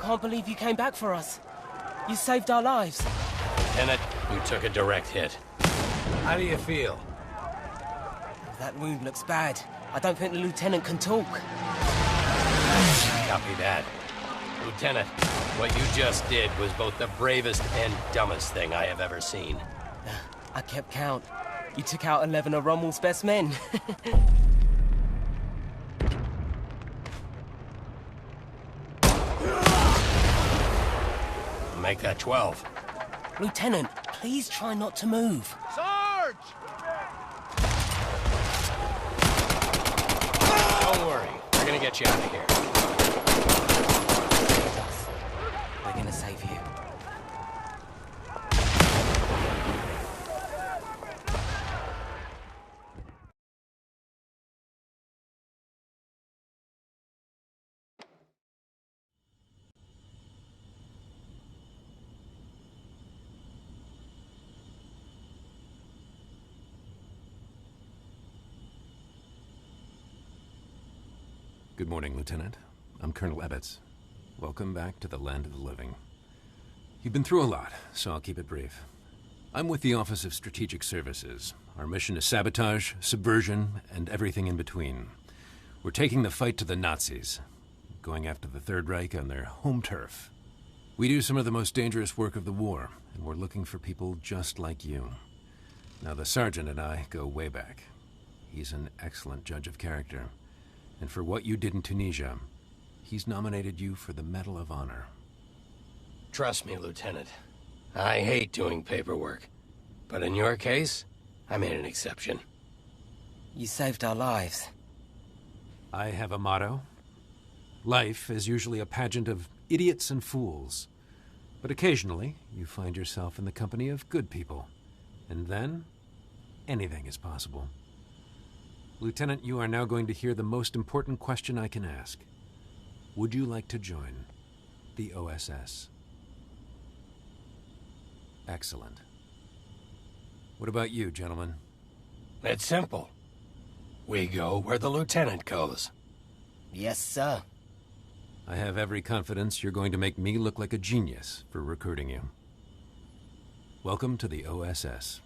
can't believe you came back for us. You saved our lives. Lieutenant, you took a direct hit. How do you feel? That wound looks bad. I don't think the lieutenant can talk. Copy that. Lieutenant, what you just did was both the bravest and dumbest thing I have ever seen. I kept count. You took out 11 of Rommel's best men. Make that 12. Lieutenant, please try not to move. Sarge! Don't worry. We're gonna get you out of here. We're gonna save you. Good morning, Lieutenant. I'm Colonel Ebbets. Welcome back to the land of the living. You've been through a lot, so I'll keep it brief. I'm with the Office of Strategic Services. Our mission is sabotage, subversion, and everything in between. We're taking the fight to the Nazis, going after the Third Reich on their home turf. We do some of the most dangerous work of the war, and we're looking for people just like you. Now, the Sergeant and I go way back. He's an excellent judge of character. And for what you did in Tunisia, he's nominated you for the Medal of Honor. Trust me, Lieutenant. I hate doing paperwork. But in your case, I made an exception. You saved our lives. I have a motto. Life is usually a pageant of idiots and fools. But occasionally, you find yourself in the company of good people. And then, anything is possible. Lieutenant, you are now going to hear the most important question I can ask. Would you like to join the OSS? Excellent. What about you, gentlemen? It's simple. We go where the Lieutenant goes. Yes, sir. I have every confidence you're going to make me look like a genius for recruiting you. Welcome to the OSS.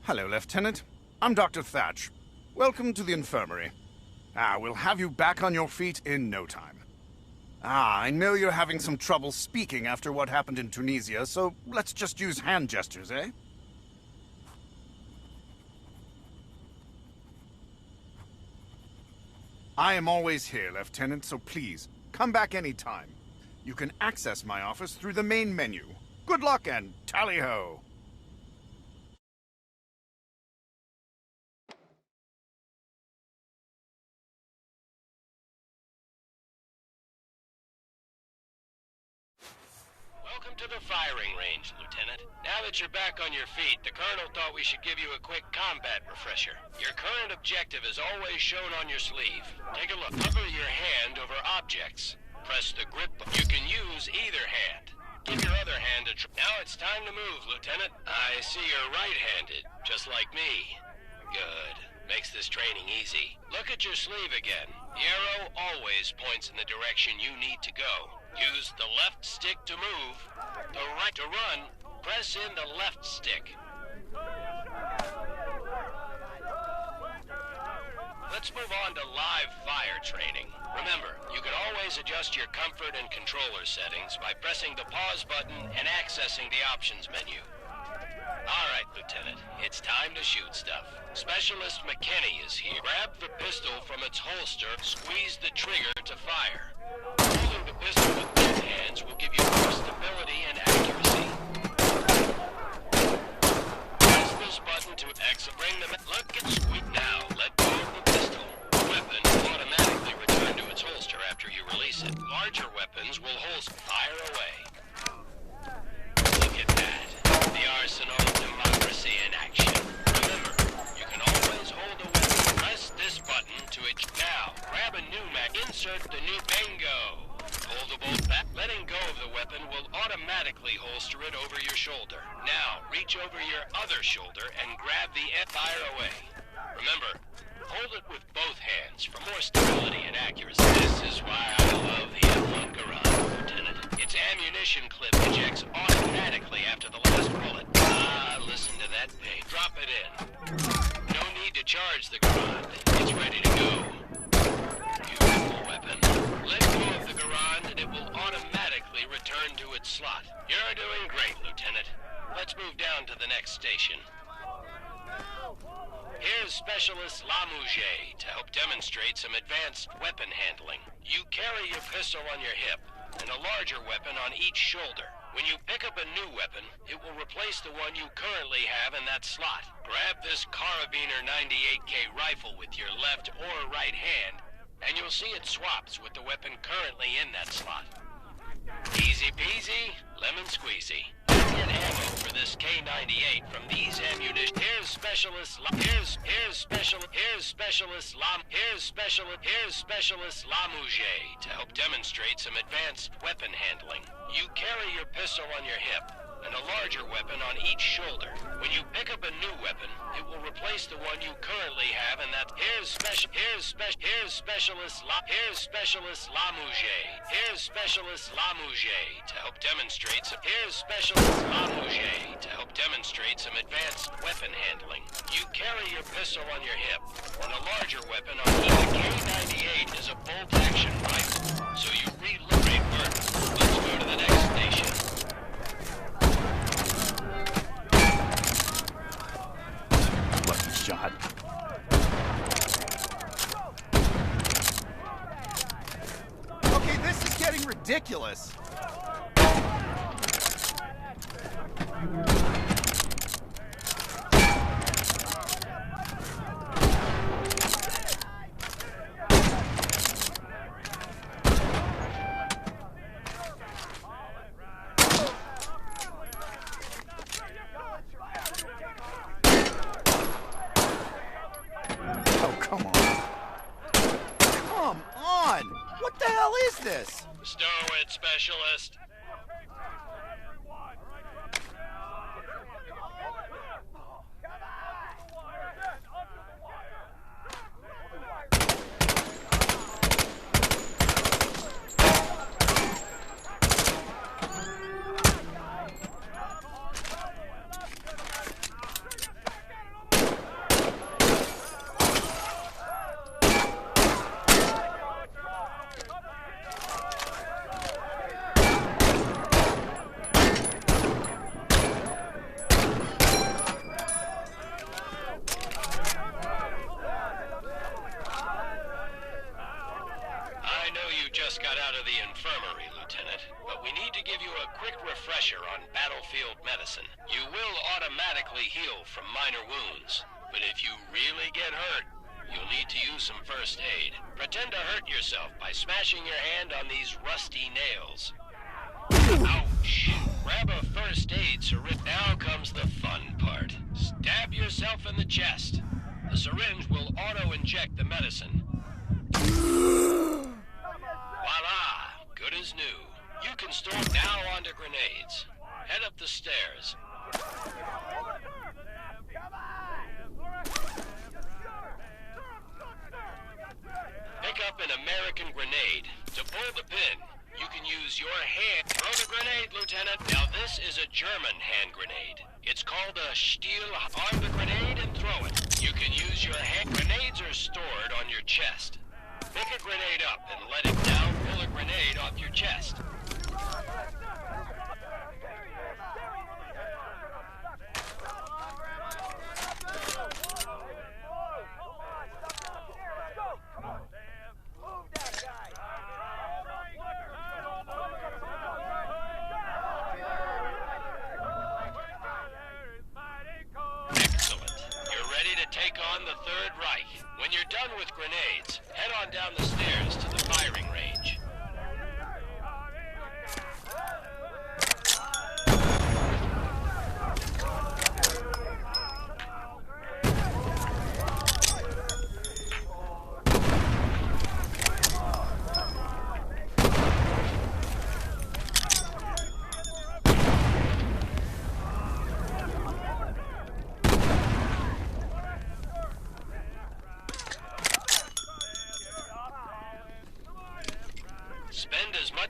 Hello, Lieutenant. I'm Dr. Thatch. Welcome to the infirmary. We'll have you back on your feet in no time. I know you're having some trouble speaking after what happened in Tunisia, so let's just use hand gestures, eh? I am always here, Lieutenant, so please, come back anytime. You can access my office through the main menu. Good luck and tally-ho! Welcome to the firing range, Lieutenant. Now that you're back on your feet, the Colonel thought we should give you a quick combat refresher. Your current objective is always shown on your sleeve. Take a look. Hover your hand over objects. Press the grip. You can use either hand. Give your other hand a Now it's time to move, Lieutenant. I see you're right-handed, just like me. Good. Makes this training easy. Look at your sleeve again. The arrow always points in the direction you need to go. Use the left stick to move. The right to run. Press in the left stick. Let's move on to live fire training. Remember, you can always adjust your comfort and controller settings by pressing the pause button and accessing the options menu. All right, Lieutenant, it's time to shoot stuff. Specialist McKinney is here. Grab the pistol from its holster, squeeze the trigger to fire. Holding the pistol with both hands will give you more stability and accuracy. Press this button to bring the... Look and squeeze now. Let go of the pistol. The weapon will automatically return to its holster after you release it. Larger weapons will holster. Fire away. Look at that. The arsenal of democracy in action. Remember, you can always hold a weapon. Press this button to it. Now, grab a new mag. Insert the new bingo. automatically holster it over your shoulder. Now, reach over your other shoulder and grab the fire away. Remember, hold it with both hands for more stability and accuracy. This is why I love the M1 Garand, Lieutenant. Its ammunition clip ejects automatically after the last bullet. Ah, listen to that ping. Drop it in. No need to charge the Garand. It's ready to go. Beautiful weapon. Let go of the Garand and it will automatically return to its slot. You're doing great, Lieutenant. Let's move down to the next station. Here's Specialist Lamouche to help demonstrate some advanced weapon handling. You carry your pistol on your hip and a larger weapon on each shoulder. When you pick up a new weapon, it will replace the one you currently have in that slot. Grab this Carabiner 98K rifle with your left or right hand, and you'll see it swaps with the weapon currently in that slot. Easy peasy, lemon squeezy. Get ammo for this K98 from these ammunition. Here's Specialist Lamouche to help demonstrate some advanced weapon handling. You carry your pistol on your hip and a larger weapon on each shoulder. When you pick up a new weapon, it will replace the one you currently have, and that here's Specialist Lamouche to help demonstrate some advanced weapon handling. You carry your pistol on your hip and a larger weapon on each. The K98 is a bolt-action rifle, so you reload first. Let's go to the next station. Lucky shot. Okay, this is getting ridiculous. Oh, come on. Come on! What the hell is this? Stow it, Specialist. Just got out of the infirmary, Lieutenant, but we need to give you a quick refresher on battlefield medicine. You will automatically heal from minor wounds, but if you really get hurt, you'll need to use some first aid. Pretend to hurt yourself by smashing your hand on these rusty nails. Ouch! Grab a first aid syringe. Now comes the fun part. Stab yourself in the chest. The syringe will auto-inject the medicine. Voila! Good as new. You can storm now onto grenades. Head up the stairs. Pick up an American grenade. To pull the pin, you can use your hand. Throw the grenade, Lieutenant. Now this is a German hand grenade. It's called a Stiel. Arm the grenade and throw it. You can use your hand. Grenades are stored on your chest. Pick a grenade up and let it down. Pull a grenade off your chest. Excellent. You're ready to take on the Third Reich. When you're done with grenades, head on down the stairs to the firing range.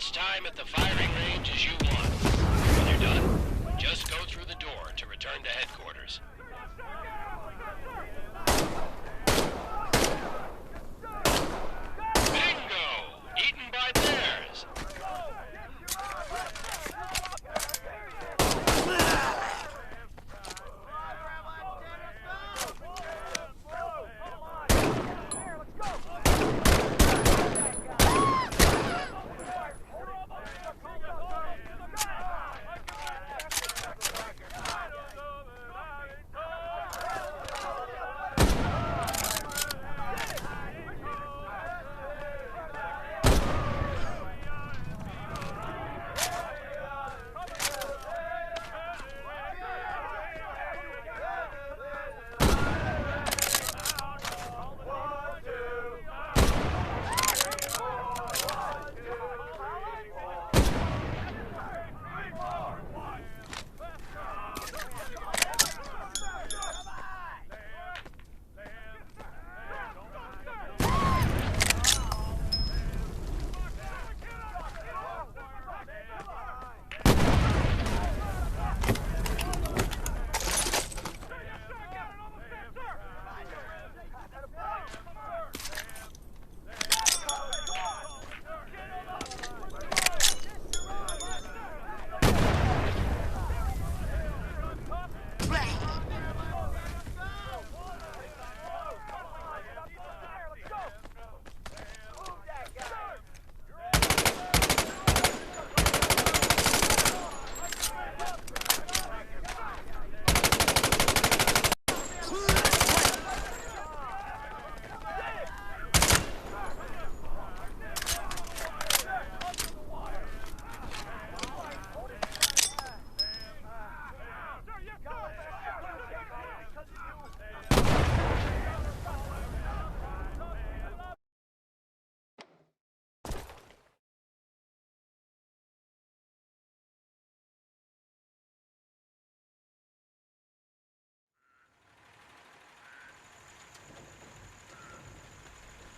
much time at the firing range as you want. When you're done, just go through the door to return to headquarters. Bingo! Eaten by bears!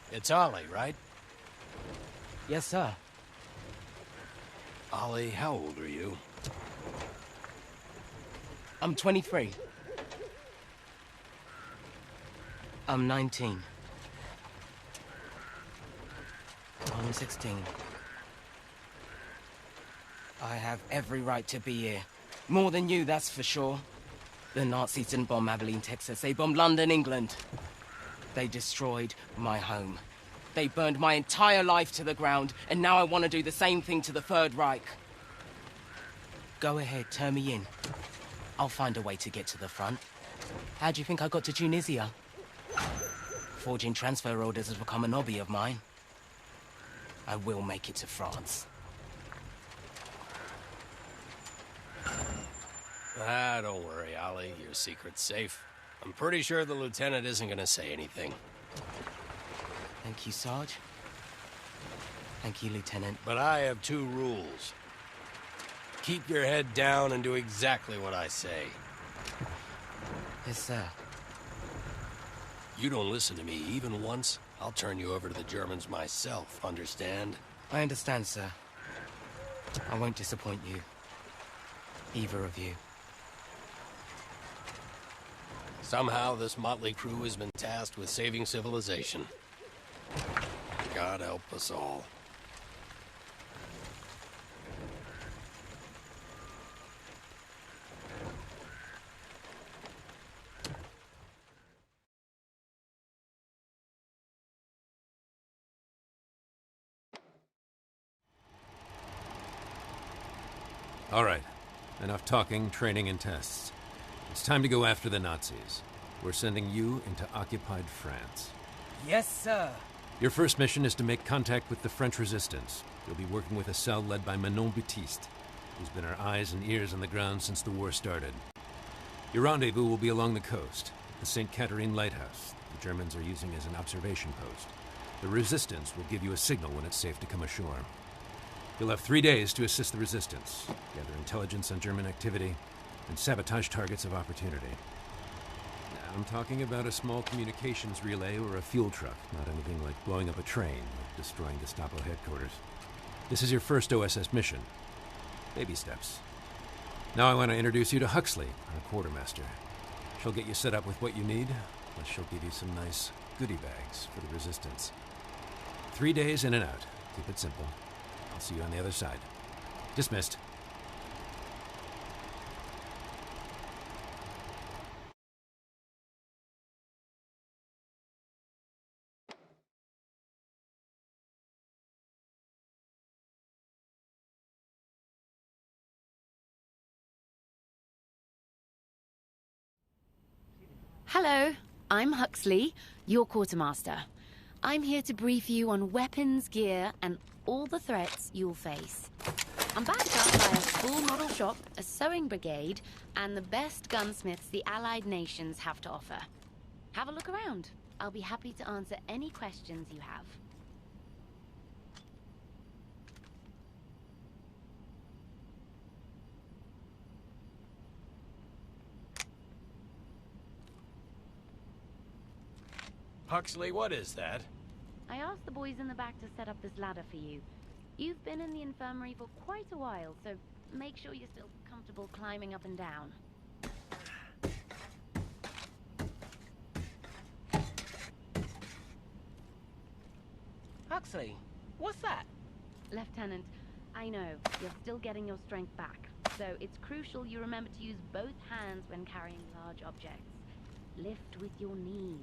It's Ollie, right? Yes, sir. Ollie, how old are you? I'm 23. I'm 19. I'm 16. I have every right to be here. More than you, that's for sure. The Nazis didn't bomb Abilene, Texas. They bombed London, England. They destroyed my home. They burned my entire life to the ground, and now I want to do the same thing to the Third Reich. Go ahead, turn me in. I'll find a way to get to the front. How do you think I got to Tunisia? Forging transfer orders has become a hobby of mine. I will make it to France. Don't worry, Ollie. Your secret's safe. I'm pretty sure the lieutenant isn't gonna say anything. Thank you, Sarge. Thank you, Lieutenant. But I have two rules. Keep your head down and do exactly what I say. Yes, sir. You don't listen to me even once, I'll turn you over to the Germans myself, understand? I understand, sir. I won't disappoint you. Either of you. Somehow this motley crew has been tasked with saving civilization. God help us all. All right. Enough talking, training, and tests. It's time to go after the Nazis. We're sending you into occupied France. Yes, sir. Your first mission is to make contact with the French resistance. You'll be working with a cell led by Manon Baptiste, who's been our eyes and ears on the ground since the war started. Your rendezvous will be along the coast, the St. Catherine Lighthouse. The Germans are using as an observation post. The resistance will give you a signal when it's safe to come ashore. You'll have 3 days to assist the resistance, gather intelligence on German activity, and sabotage targets of opportunity. Now, I'm talking about a small communications relay or a fuel truck, not anything like blowing up a train or destroying Gestapo headquarters. This is your first OSS mission. Baby steps. Now I want to introduce you to Huxley, our quartermaster. She'll get you set up with what you need, but she'll give you some nice goodie bags for the Resistance. 3 days in and out. Keep it simple. I'll see you on the other side. Dismissed. Hello, I'm Huxley, your quartermaster. I'm here to brief you on weapons, gear, and all the threats you'll face. I'm backed up by a full model shop, a sewing brigade, and the best gunsmiths the Allied nations have to offer. Have a look around. I'll be happy to answer any questions you have. Huxley, what is that? I asked the boys in the back to set up this ladder for you. You've been in the infirmary for quite a while, so make sure you're still comfortable climbing up and down. Huxley, what's that? Lieutenant, I know, you're still getting your strength back, so it's crucial you remember to use both hands when carrying large objects. Lift with your knees.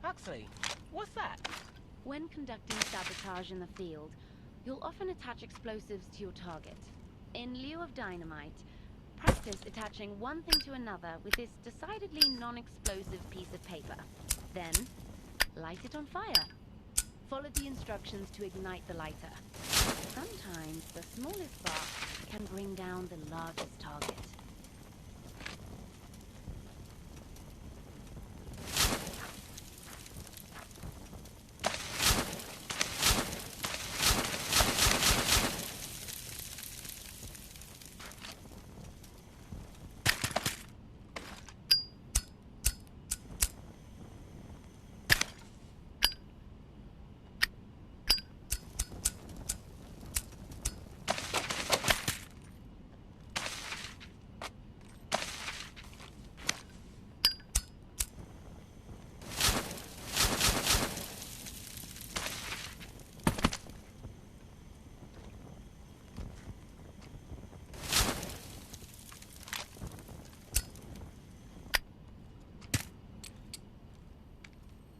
Huxley, what's that? When conducting sabotage in the field, you'll often attach explosives to your target. In lieu of dynamite, practice attaching one thing to another with this decidedly non-explosive piece of paper. Then, light it on fire. Follow the instructions to ignite the lighter. Sometimes the smallest spark can bring down the largest target.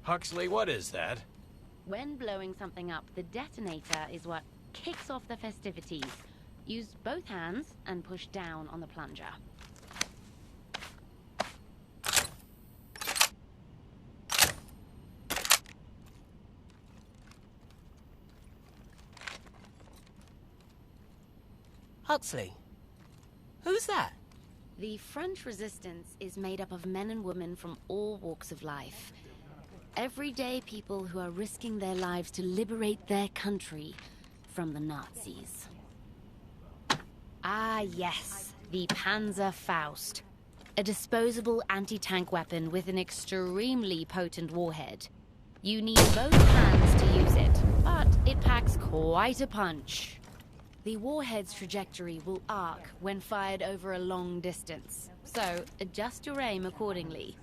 Huxley, what is that? When blowing something up, the detonator is what kicks off the festivities. Use both hands and push down on the plunger. Huxley, who's that? The French resistance is made up of men and women from all walks of life. Everyday people who are risking their lives to liberate their country from the Nazis. Ah, yes, the Panzerfaust. A disposable anti-tank weapon with an extremely potent warhead. You need both hands to use it, but it packs quite a punch. The warhead's trajectory will arc when fired over a long distance, so adjust your aim accordingly.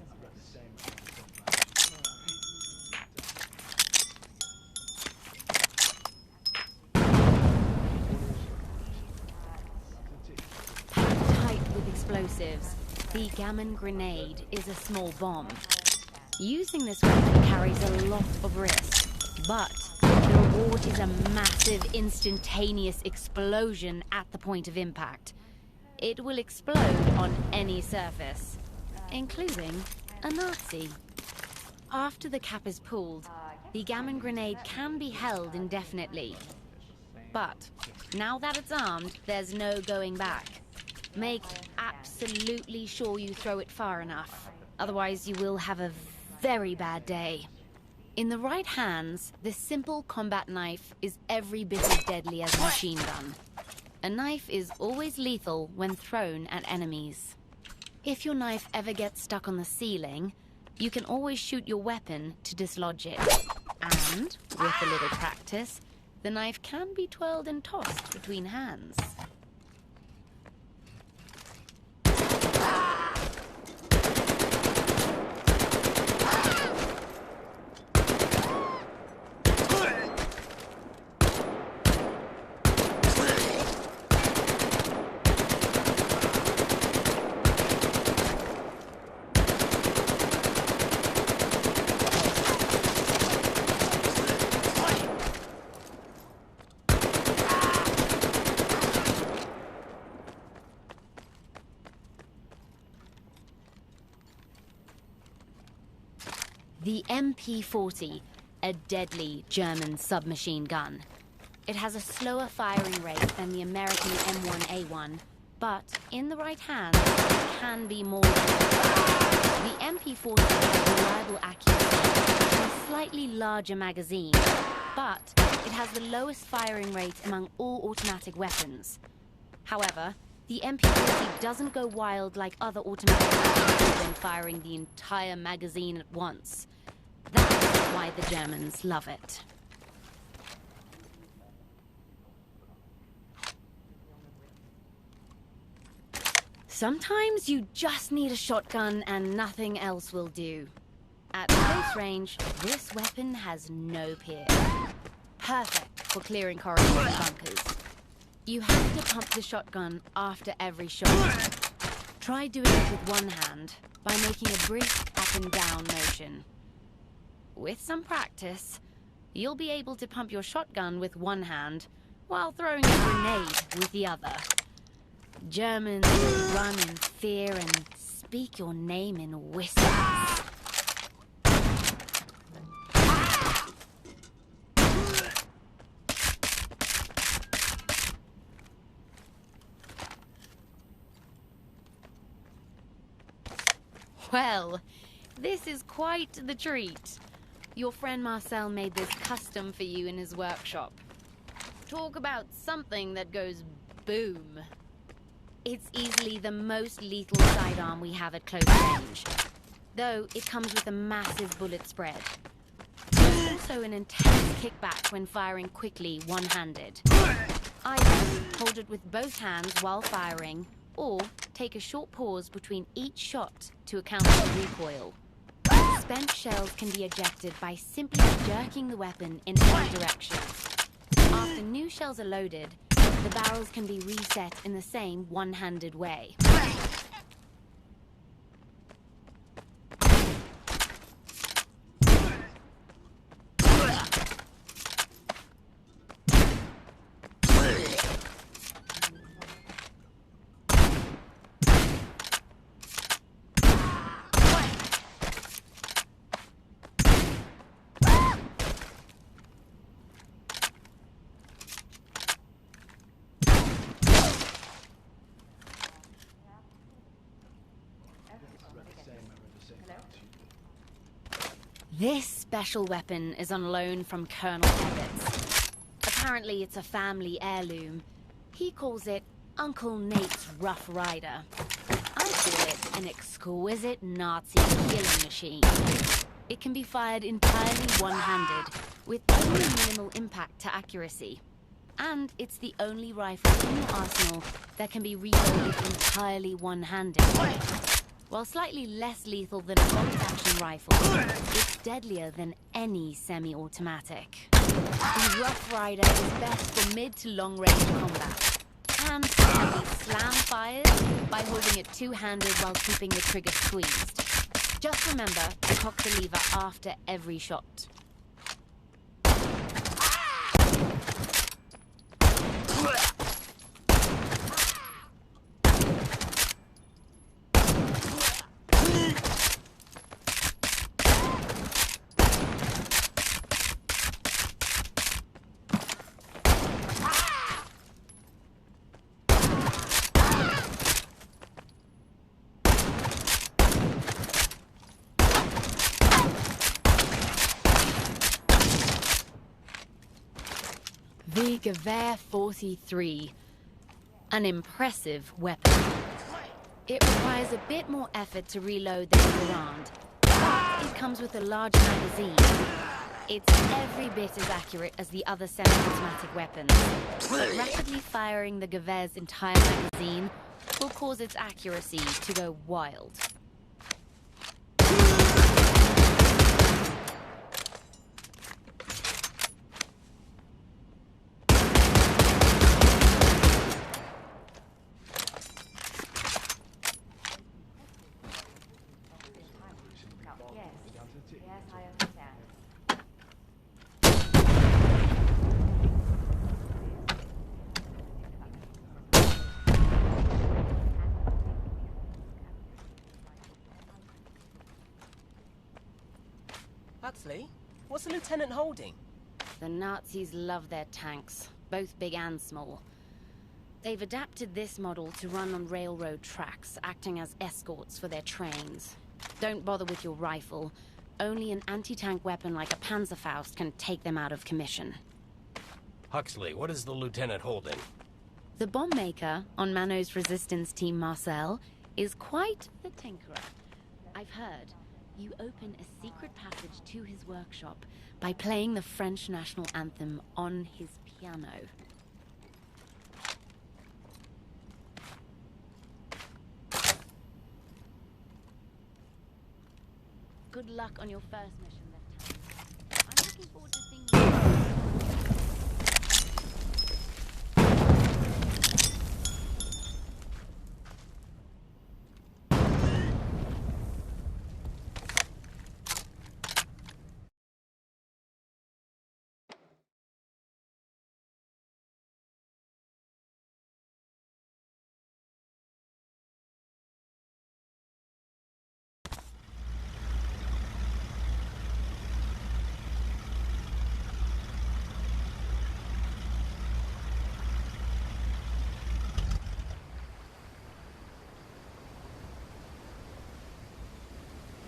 Explosives. The gammon grenade is a small bomb. Using this weapon carries a lot of risk, but the reward is a massive instantaneous explosion at the point of impact. It will explode on any surface, including a Nazi. After the cap is pulled, the gammon grenade can be held indefinitely. But now that it's armed, there's no going back. Make absolutely sure you throw it far enough. Otherwise, you will have a very bad day. In the right hands, this simple combat knife is every bit as deadly as a machine gun. A knife is always lethal when thrown at enemies. If your knife ever gets stuck on the ceiling, you can always shoot your weapon to dislodge it. And, with a little practice, the knife can be twirled and tossed between hands. The MP40, a deadly German submachine gun. It has a slower firing rate than the American M1A1, but in the right hands, it can be more. The MP40 has reliable accuracy and a slightly larger magazine, but it has the lowest firing rate among all automatic weapons. However, the MP40 doesn't go wild like other automatic weapons when firing the entire magazine at once. That's why the Germans love it. Sometimes you just need a shotgun and nothing else will do. At close range, this weapon has no peer. Perfect for clearing corridors and bunkers. You have to pump the shotgun after every shot. Try doing it with one hand by making a brisk up and down motion. With some practice, you'll be able to pump your shotgun with one hand while throwing a grenade with the other. Germans will run in fear and speak your name in whispers. Well, this is quite the treat. Your friend Marcel made this custom for you in his workshop. Talk about something that goes boom. It's easily the most lethal sidearm we have at close range, though it comes with a massive bullet spread. There's also an intense kickback when firing quickly one-handed. Either hold it with both hands while firing, or take a short pause between each shot to account for recoil. Spent shells can be ejected by simply jerking the weapon in any direction. After new shells are loaded, the barrels can be reset in the same one-handed way. This special weapon is on loan from Colonel Ebbets. Apparently it's a family heirloom. He calls it Uncle Nate's Rough Rider. I call it an exquisite Nazi killing machine. It can be fired entirely one-handed, with only minimal impact to accuracy. And it's the only rifle in your arsenal that can be reloaded entirely one-handed. While slightly less lethal than a bolt-action rifle, it's deadlier than any semi-automatic. The Rough Rider is best for mid to long-range combat, and can be slam-fired by holding it two-handed while keeping the trigger squeezed. Just remember to cock the lever after every shot. The Gewehr 43. An impressive weapon. It requires a bit more effort to reload than Garand, but it comes with a larger magazine. It's every bit as accurate as the other semi-automatic weapons. But rapidly firing the Gewehr's entire magazine will cause its accuracy to go wild. Huxley, what's the lieutenant holding? The Nazis love their tanks, both big and small. They've adapted this model to run on railroad tracks, acting as escorts for their trains. Don't bother with your rifle. Only an anti-tank weapon like a Panzerfaust can take them out of commission. Huxley, what is the lieutenant holding? The bomb maker on Mano's resistance team, Marcel, is quite the tinkerer. I've heard you open a secret passage to his workshop by playing the French national anthem on his piano. Good luck on your first mission, Lieutenant. I'm looking forward to seeing you.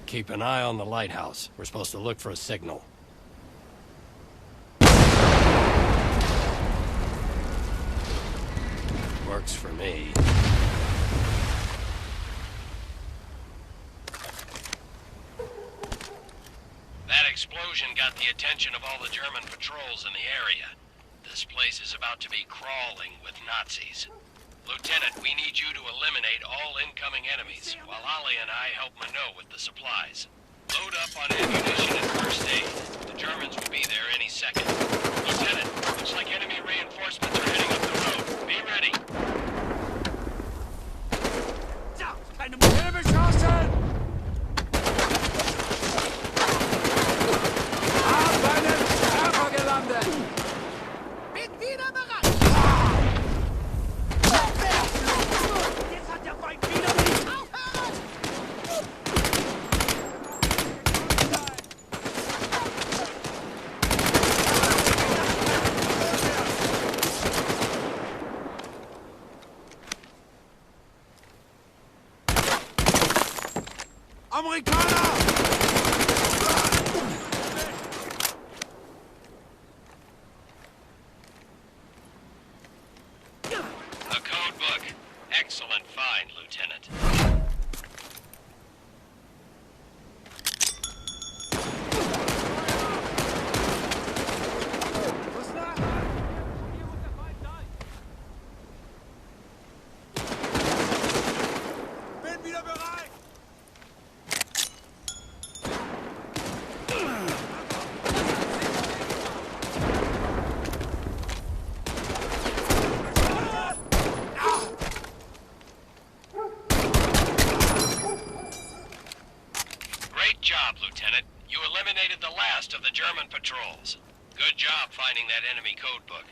Keep an eye on the lighthouse. We're supposed to look for a signal. Works for me. That explosion got the attention of all the German patrols in the area. This place is about to be crawling with Nazis. Lieutenant, we need you to eliminate all incoming enemies, while Ali and I help Mano with the supplies. Load up on ammunition and first aid. The Germans will be there any second. Lieutenant, looks like enemy reinforcements are heading up the road. Be ready. Keine Hilfe geschossen! Haben einen Treffer gelandet! Bin wieder bereit! Jetzt hat der Feind wieder nicht aufhören! Amerikaner! A code book. Excellent find, Lieutenant. Was da? Hier muss der Feind sein! Bin wieder bereit! Great job, Lieutenant. You eliminated the last of the German patrols. Good job finding that enemy code book.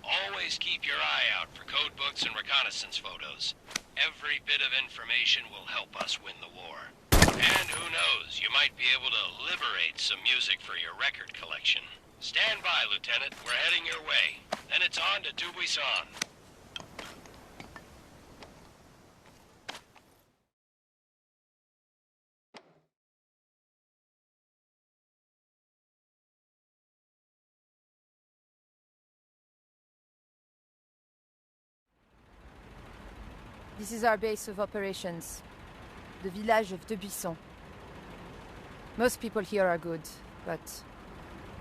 Always keep your eye out for code books and reconnaissance photos. Every bit of information will help us win the war. And who knows, you might be able to liberate some music for your record collection. Stand by, Lieutenant. We're heading your way. Then it's on to Dubuisson. This is our base of operations. The village of Debuisson. Most people here are good, but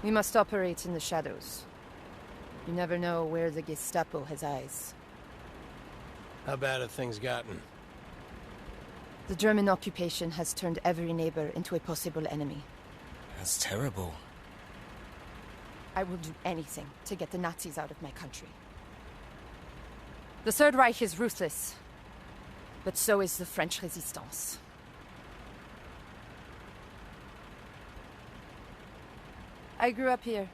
we must operate in the shadows. You never know where the Gestapo has eyes. How bad have things gotten? The German occupation has turned every neighbor into a possible enemy. That's terrible. I will do anything to get the Nazis out of my country. The Third Reich is ruthless, but so is the French resistance. I grew up here.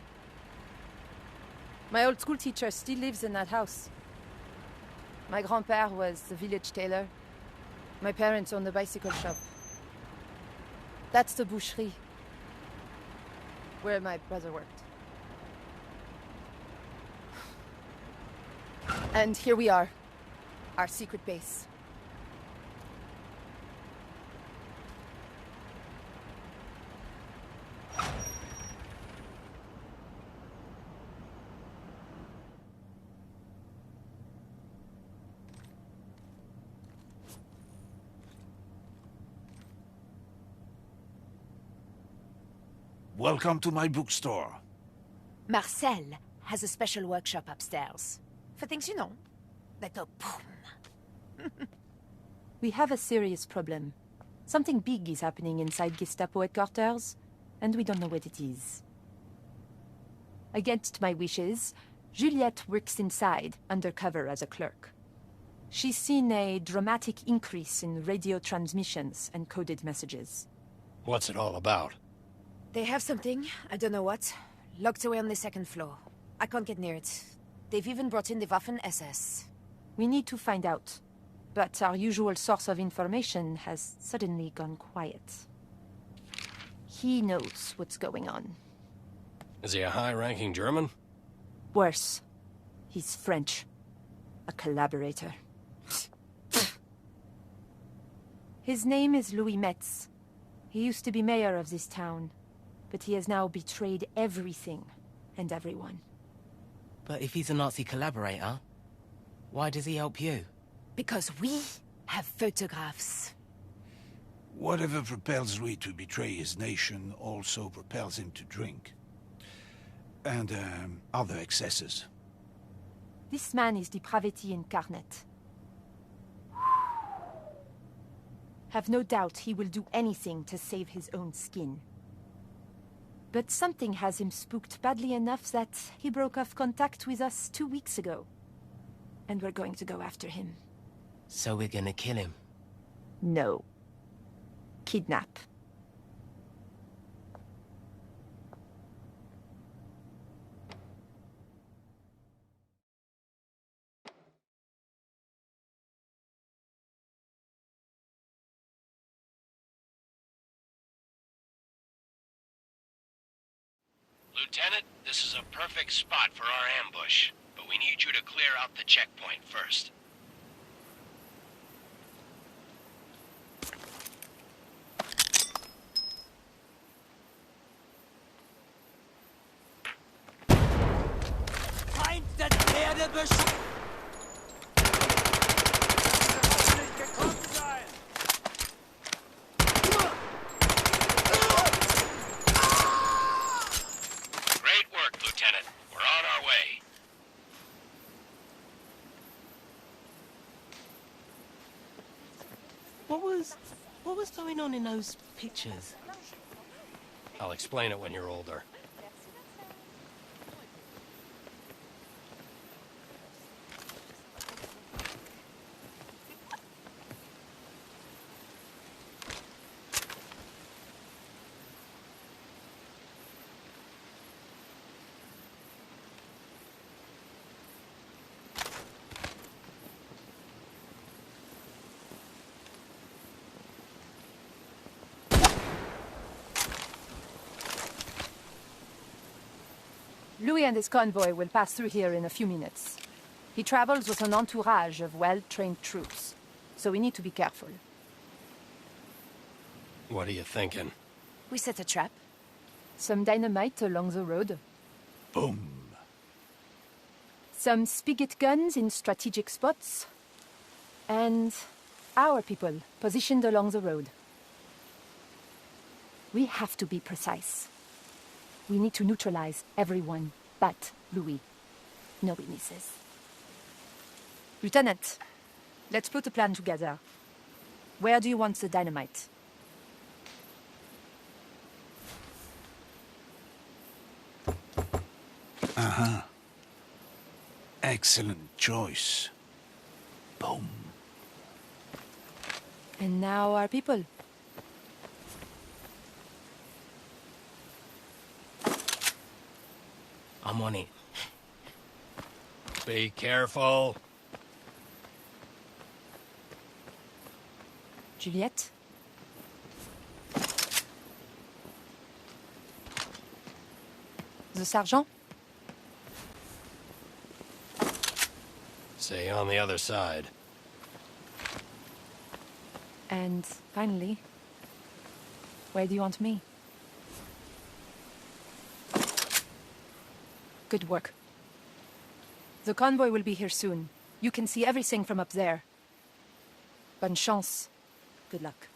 My old school teacher still lives in that house. My grand-père was the village tailor. My parents owned the bicycle shop. That's the boucherie, where my brother worked. And here we are, our secret base. Welcome to my bookstore. Marcel has a special workshop upstairs. For things you know, that go boom. We have a serious problem. Something big is happening inside Gestapo headquarters, and we don't know what it is. Against my wishes, Juliette works inside, undercover as a clerk. She's seen a dramatic increase in radio transmissions and coded messages. What's it all about? They have something, I don't know what, locked away on the second floor. I can't get near it. They've even brought in the Waffen-SS. We need to find out. But our usual source of information has suddenly gone quiet. He knows what's going on. Is he a high-ranking German? Worse. He's French. A collaborator. His name is Louis Metz. He used to be mayor of this town, but he has now betrayed everything and everyone. But if he's a Nazi collaborator, why does he help you? Because we have photographs. Whatever propels Louis to betray his nation also propels him to drink. And other excesses. This man is depravity incarnate. Have no doubt he will do anything to save his own skin. But something has him spooked badly enough that he broke off contact with us 2 weeks ago. And we're going to go after him. So we're gonna kill him? No. Kidnap. Lieutenant, this is a perfect spot for our ambush, but we need you to clear out the checkpoint first. Feind des Pferdebüsch! Nicht gekommen sein! Great work, Lieutenant. We're on our way. What was going on in those pictures? I'll explain it when you're older. Louis and his convoy will pass through here in a few minutes. He travels with an entourage of well-trained troops, so we need to be careful. What are you thinking? We set a trap. Some dynamite along the road. Boom. Some spigot guns in strategic spots. And our people, positioned along the road. We have to be precise. We need to neutralize everyone but Louis. No witnesses. Lieutenant, let's put a plan together. Where do you want the dynamite? Uh-huh. Excellent choice. Boom. And now our people. I'm on it. Be careful. Juliette? The sergeant? Stay on the other side. And finally, where do you want me? Good work. The convoy will be here soon. You can see everything from up there. Bonne chance. Good luck.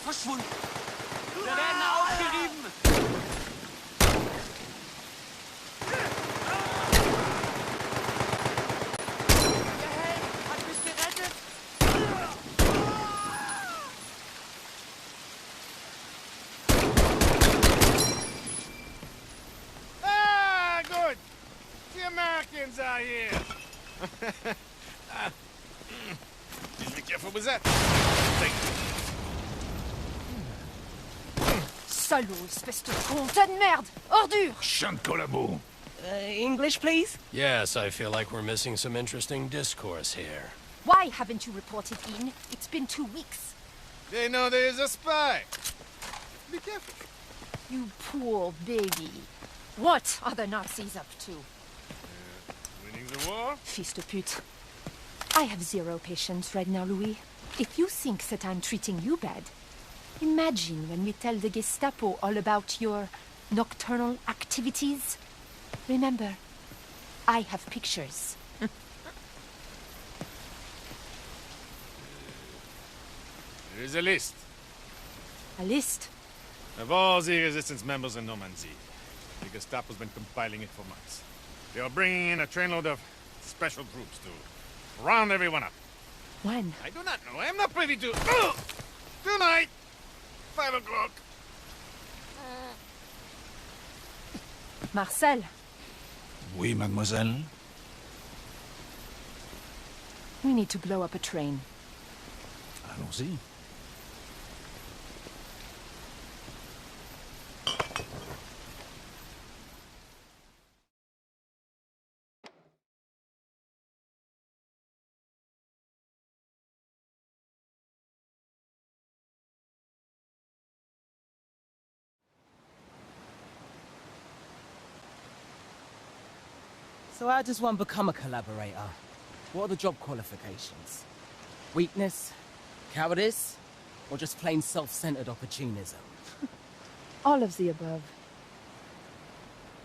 Verschwunden. Wir werden aufgerieben. Ihr Held hat mich gerettet. Ah, good. The Americans are here. Please be careful with that. Thank you. Salaud, espèce de con, tas de merde! Ordure! Chant de collabo. English, please? Yes, I feel like we're missing some interesting discourse here. Why haven't you reported in? It's been 2 weeks. They know there is a spy. Be careful. You poor baby. What are the Nazis up to? Winning the war? Fils de pute. I have zero patience right now, Louis. If you think that I'm treating you bad, imagine when we tell the Gestapo all about your nocturnal activities. Remember, I have pictures. There is a list A list? of all the resistance members in Normandy. The Gestapo's been compiling it for months. They are bringing in a trainload of special troops to round everyone up. When? I do not know. I am not privy to... Tonight! 5 o'clock. Marcel, Oui, mademoiselle. we need to blow up a train. Allons-y. So how does one become a collaborator? What are the job qualifications? Weakness? Cowardice? Or just plain self-centered opportunism? All of the above.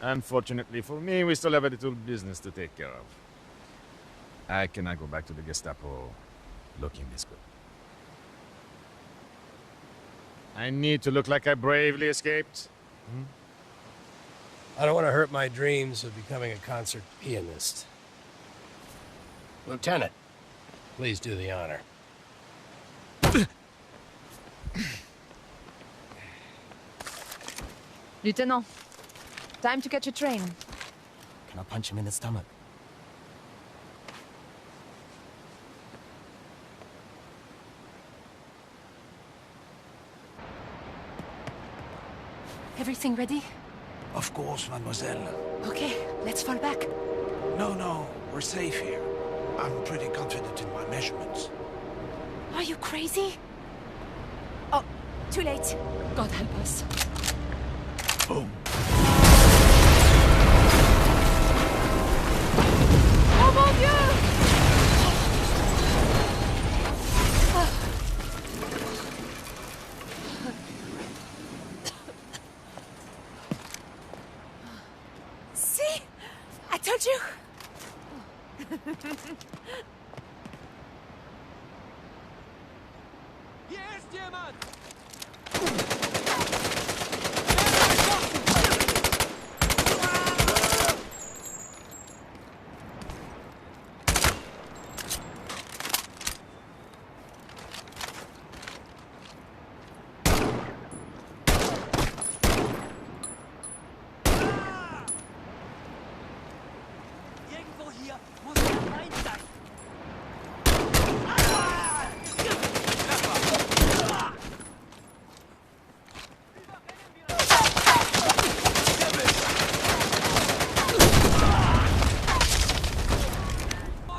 Unfortunately for me, we still have a little business to take care of. I cannot go back to the Gestapo looking this good. I need to look like I bravely escaped. I don't want to hurt my dreams of becoming a concert pianist. Lieutenant, please do the honor. Lieutenant, time to catch a train. Can I punch him in the stomach? Everything ready? Of course, mademoiselle. Okay, let's fall back. No, we're safe here. I'm pretty confident in my measurements. Are you crazy? Oh, too late. God help us. Boom. Oh mon Dieu! See? I told you! Hier ist jemand! Irgendwo hier muss er rein sein.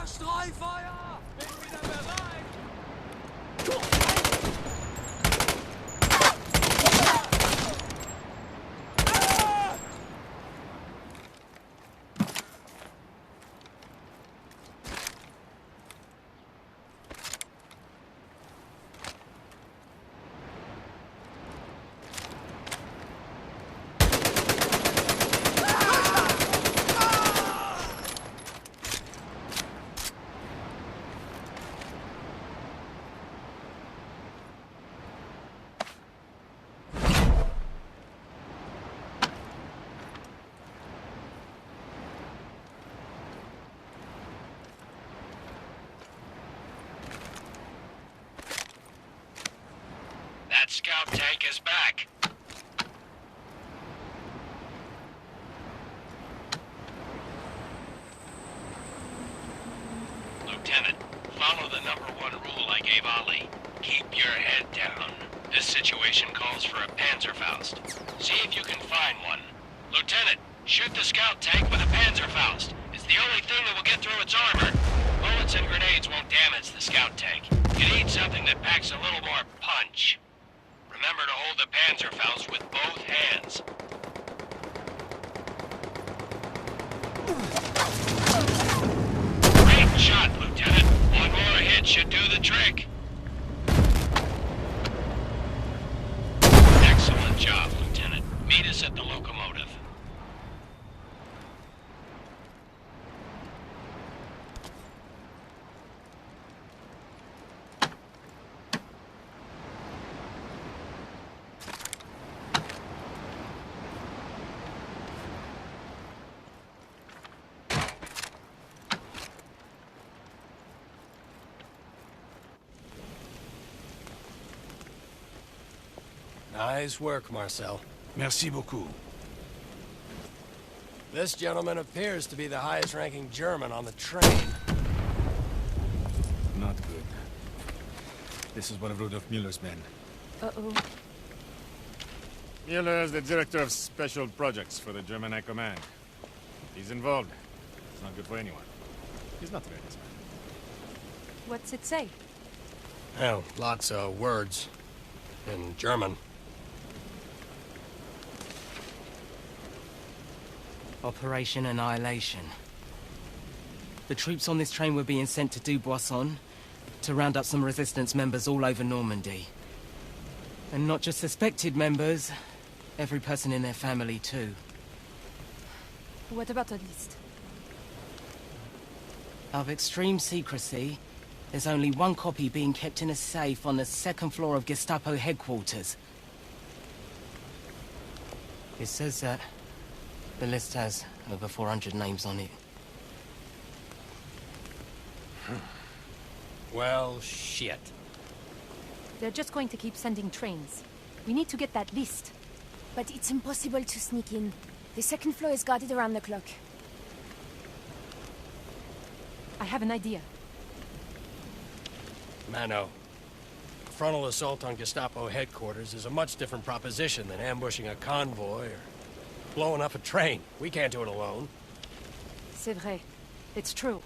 Streufeuer! Bin wieder bereit! That scout tank is back. Lieutenant, follow the #1 rule I gave Ali. Keep your head down. This situation calls for a Panzerfaust. See if you can find one. Lieutenant, shoot the scout tank with a Panzerfaust. It's the only thing that will get through its armor. Bullets and grenades won't damage the scout tank. You need something that packs a little more punch. Remember to hold the Panzerfaust with both hands. Great shot, Lieutenant. One more hit should do the trick. Excellent job, Lieutenant. Meet us at the locomotive. Nice work, Marcel. Merci beaucoup. This gentleman appears to be the highest-ranking German on the train. Not good. This is one of Rudolf Mueller's men. Uh-oh. Mueller is the director of special projects for the German High Command. He's involved. It's not good for anyone. He's not very nice man. What's it say? Well, lots of words in German. Operation Annihilation. The troops on this train were being sent to Dubuisson to round up some resistance members all over Normandy. And not just suspected members, every person in their family too. What about a list? Of extreme secrecy, there's only one copy being kept in a safe on the second floor of Gestapo headquarters. It says that the list has over 400 names on it. Well, shit. They're just going to keep sending trains. We need to get that list. But it's impossible to sneak in. The second floor is guarded around the clock. I have an idea. Mano, a frontal assault on Gestapo headquarters is a much different proposition than ambushing a convoy or blowing up a train. We can't do it alone. C'est vrai. It's true.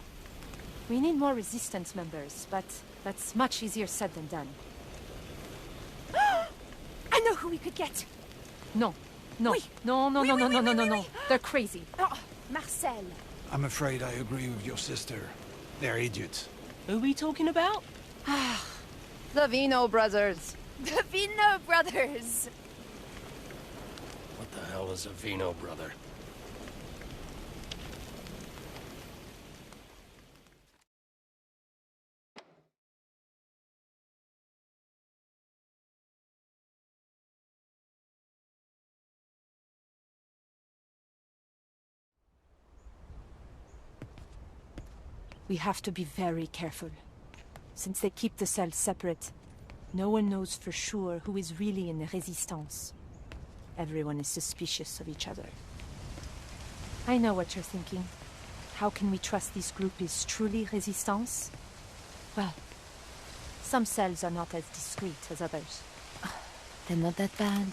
We need more resistance members, but that's much easier said than done. I know who we could get. No. No. Oui. No. Oui, oui, oui, oui, oui, No. oui. They're crazy. Oh, Marcel. I'm afraid I agree with your sister. They're idiots. Who are we talking about? The Vino brothers. The Vino brothers. What the hell is a Vino brother? We have to be very careful. Since they keep the cells separate, no one knows for sure who is really in the Resistance. Everyone is suspicious of each other. I know what you're thinking. How can we trust this group is truly Resistance? Well, some cells are not as discreet as others. They're not that bad.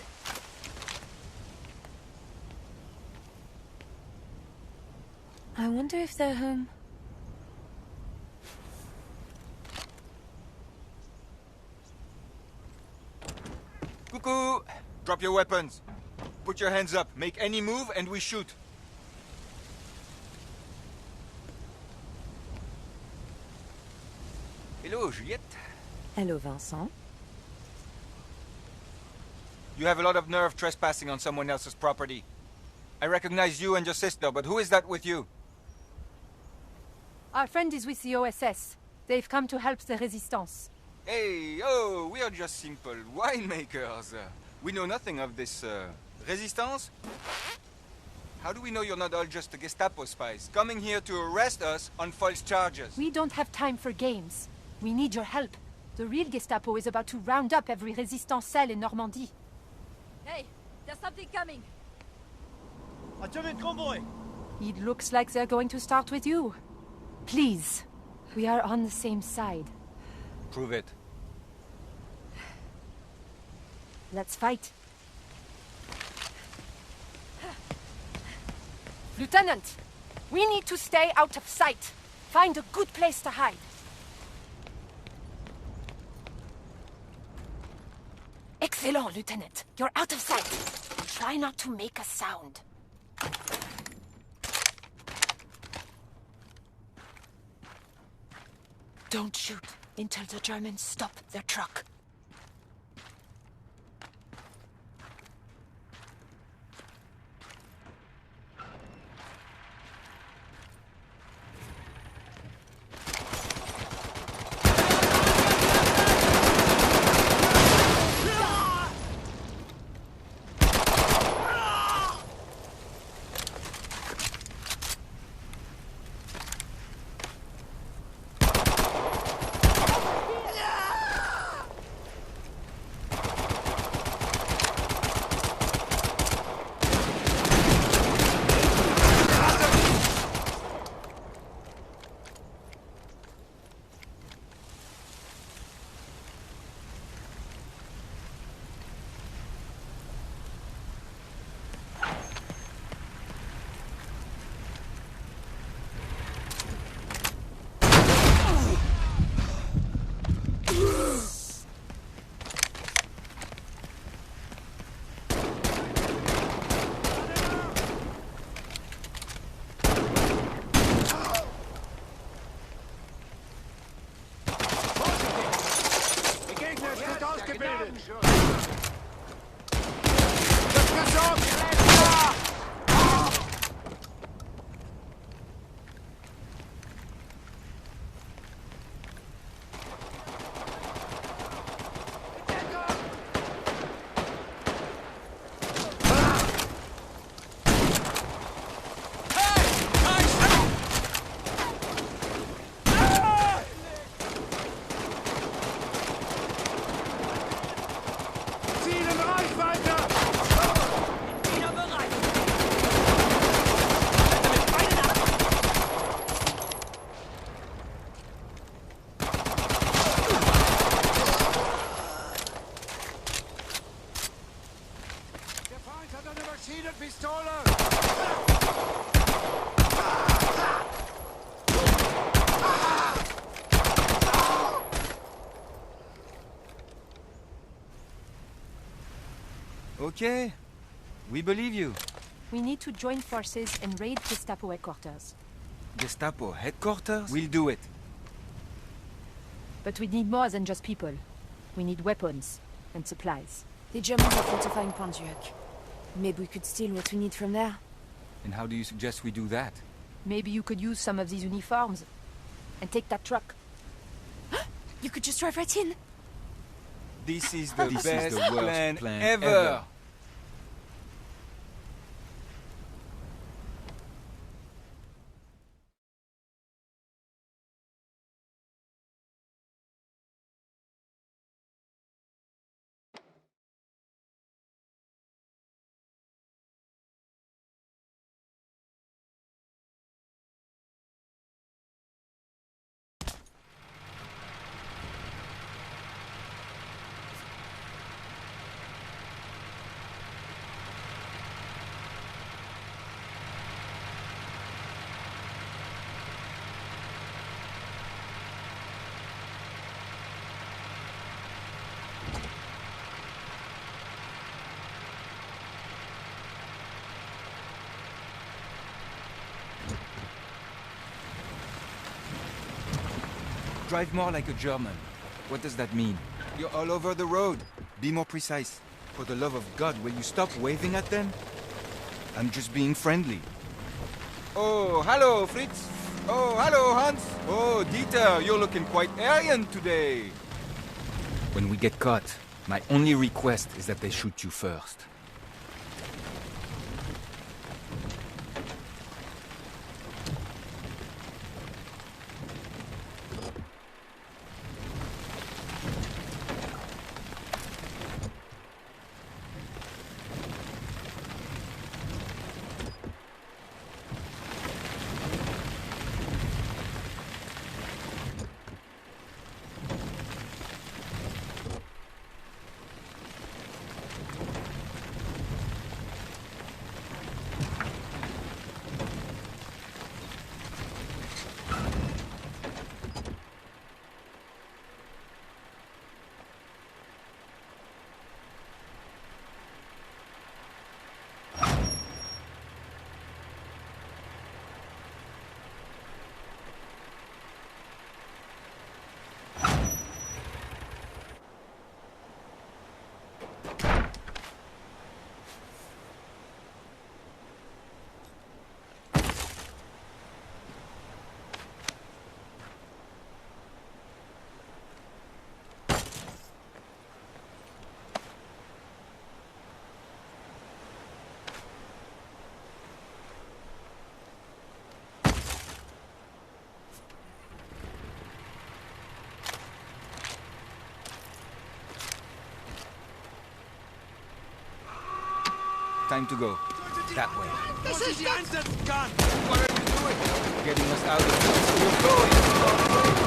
I wonder if they're home. Cuckoo! Drop your weapons. Put your hands up. Make any move and we shoot. Hello, Juliette. Hello, Vincent. You have a lot of nerve trespassing on someone else's property. I recognize you and your sister, but who is that with you? Our friend is with the OSS. They've come to help the Resistance. Hey, oh, we are just simple winemakers. We know nothing of this, Resistance? How do we know you're not all just Gestapo spies, coming here to arrest us on false charges? We don't have time for games. We need your help. The real Gestapo is about to round up every Resistance cell in Normandy. Hey, there's something coming. It looks like they're going to start with you. Please, we are on the same side. Prove it. Let's fight. Lieutenant, we need to stay out of sight. Find a good place to hide. Excellent, Lieutenant. You're out of sight. Try not to make a sound. Don't shoot until the Germans stop their truck. Okay. We believe you. We need to join forces and raid Gestapo headquarters. Gestapo headquarters? We'll do it. But we need more than just people. We need weapons and supplies. The Germans are fortifying Pontiac. Maybe we could steal what we need from there. And how do you suggest we do that? Maybe you could use some of these uniforms and take that truck. You could just drive right in. This is the This best is the worst plan plan ever. Drive more like a German. What does that mean? You're all over the road. Be more precise. For the love of God, will you stop waving at them? I'm just being friendly. Oh, hello, Fritz. Oh, hello, Hans. Oh, Dieter, you're looking quite Aryan today. When we get caught, my only request is that they shoot you first. Time to go. That way. Das ist die Einsatzgarn! What are you doing? Getting us out of here. We're going.